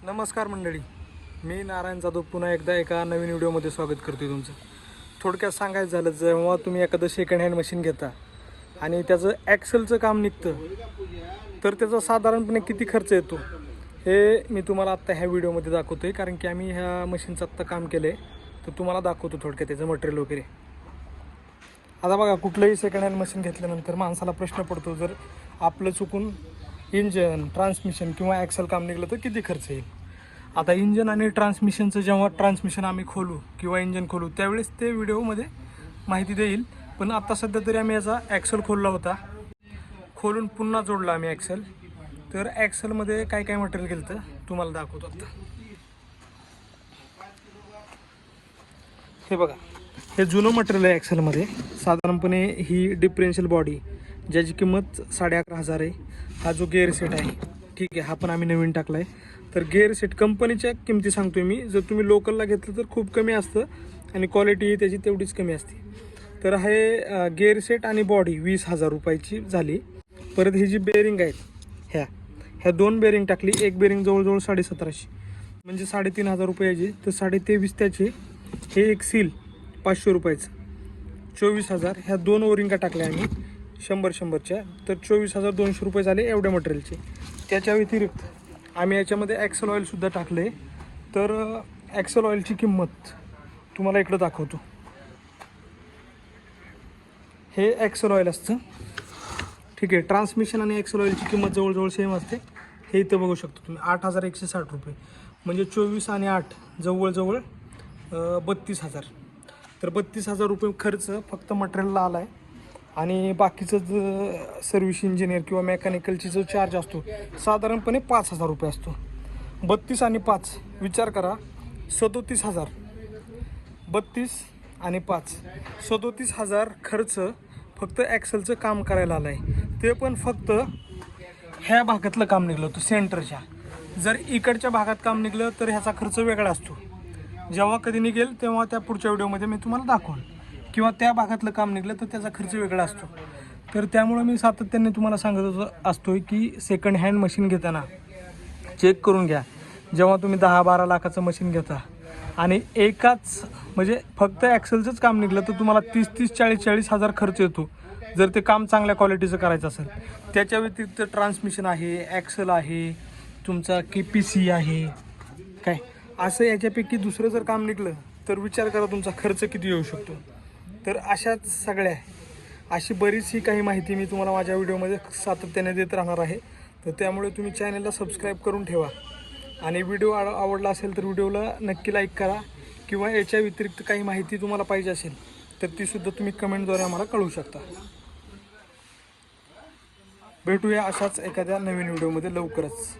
नमस्कार मंडळी, मी नारायण जाधव पुन्हा एकदा एका नवीन व्हिडिओमध्ये स्वागत करतो तुमचं. थोडक्यात सांगायचं झालं, जेव्हा तुम्ही एखादं सेकंड हँड मशीन घेता आणि त्याचं ॲक्सेलचं काम निघतं तर त्याचा साधारणपणे किती खर्च येतो हे मी तुम्हाला आत्ता ह्या व्हिडिओमध्ये दाखवतो आहे. कारण की आम्ही ह्या मशीनचं आत्ता काम केलं आहे तर तुम्हाला दाखवतो थोडक्यात त्याचं मटेरियल वगैरे. आता बघा, कुठलंही सेकंड हँड मशीन घेतल्यानंतर माणसाला प्रश्न पडतो, जर आपलं चुकून इंजन, ट्रान्समिशन किंवा ॲक्सेल काम निघलं तर किती खर्च येईल. आता इंजन आणि ट्रान्समिशनचं जेव्हा ट्रान्समिशन आम्ही खोलू किंवा इंजन खोलू त्यावेळेस ते व्हिडिओमध्ये माहिती देईल. पण आता सध्या तरी आम्ही याचा ॲक्सेल खोलला होता, खोलून पुन्हा जोडला आम्ही ॲक्सेल. तर ॲक्सेलमध्ये काय काय मटेरियल गेलं तर तुम्हाला दाखवतो आता. हे बघा, हे जुनं मटेरियल आहे ॲक्सेलमध्ये. साधारणपणे ही डिफरेन्शियल बॉडी ज्याची किंमत 11,500 आहे. हा जो गेअर सेट आहे, ठीक आहे, हा पण आम्ही नवीन टाकला आहे. तर गेअर सेट कंपनीच्या किमती सांगतोय मी, जर तुम्ही लोकलला घेतलं तर खूप कमी असतं आणि क्वालिटी त्याची तेवढीच कमी असते. तर हे गेअर सेट आणि बॉडी 20,000 रुपयाची झाली. परत ही जी बेअरिंग आहेत ह्या 2 बेअरिंग टाकली. एक बेअरिंग जवळजवळ 1750, म्हणजे 3,500 रुपयाची. तर 23,500 त्याचे. हे एक सील 500 रुपयाचं 24,000. ह्या 2 ओरिंगा टाकल्या आम्ही 100-100च्या, तर 24,200 रुपये झाले एवढ्या मटेरियलचे. त्याच्या व्यतिरिक्त आम्ही याच्यामध्ये ॲक्सेल ऑइलसुद्धा टाकले. तर ॲक्सेल ऑइलची किंमत तुम्हाला इकडं दाखवतो. हे ॲक्सेल ऑइल असतं, ठीक आहे. ट्रान्समिशन आणि ॲक्सेल ऑइलची किंमत जवळजवळ सेम असते. हे इथं बघू शकतो तुम्ही, 8,160 रुपये, म्हणजे 24 आणि 8 जवळजवळ 32,000. तर 32,000 रुपये खर्च फक्त मटेरियलला आला आहे. आणि बाकीचं सर्व्हिस इंजिनियर किंवा मेकॅनिकलची जो चार्ज असतो साधारणपणे 5,000 रुपये असतो. 32 आणि 5 विचार करा, 37,000. 32 आणि 5 37,000 खर्च फक्त ॲक्सेलचं काम करायला आलं आहे. ते पण फक्त ह्या भागातलं काम निघलं होतं, सेंटरच्या. जर इकडच्या भागात काम निघलं तर ह्याचा खर्च वेगळा असतो. जेव्हा कधी निघेल तेव्हा त्या पुढच्या व्हिडिओमध्ये मी तुम्हाला दाखवेन. किंवा त्या भागातलं काम निघलं तर त्याचा खर्च वेगळा असतो. तर त्यामुळं मी सातत्याने तुम्हाला सांगत असतो की सेकंड हँड मशीन घेताना चेक करून घ्या. जेव्हा तुम्ही 10-12 लाखाचं मशीन घेता आणि एकाच म्हणजे फक्त ॲक्सेलचंच काम निघलं तर तुम्हाला 30-30, 40-40 हजार खर्च येतो, जर ते काम चांगल्या क्वालिटीचं करायचं असेल. त्याच्या व्यतिरिक्त ट्रान्समिशन आहे, ॲक्सेल आहे, तुमचा KPC आहे, काय असं याच्यापैकी दुसरं जर काम निघलं तर विचार करा तुमचा खर्च किती येऊ शकतो. तर अशाच सगळ्या अशी बरीचशी काही माहिती मी तुम्हाला माझ्या व्हिडिओमध्ये सातत्याने देत राहणार आहे. तर त्यामुळे तुम्ही चॅनलला सबस्क्राईब करून ठेवा. आणि व्हिडिओ आवडला असेल तर व्हिडिओला नक्की लाईक करा. किंवा याच्या व्यतिरिक्त काही माहिती तुम्हाला पाहिजे असेल तर तीसुद्धा तुम्ही कमेंटद्वारे आम्हाला कळवू शकता. भेटूया अशाच एखाद्या नवीन व्हिडिओमध्ये लवकरच.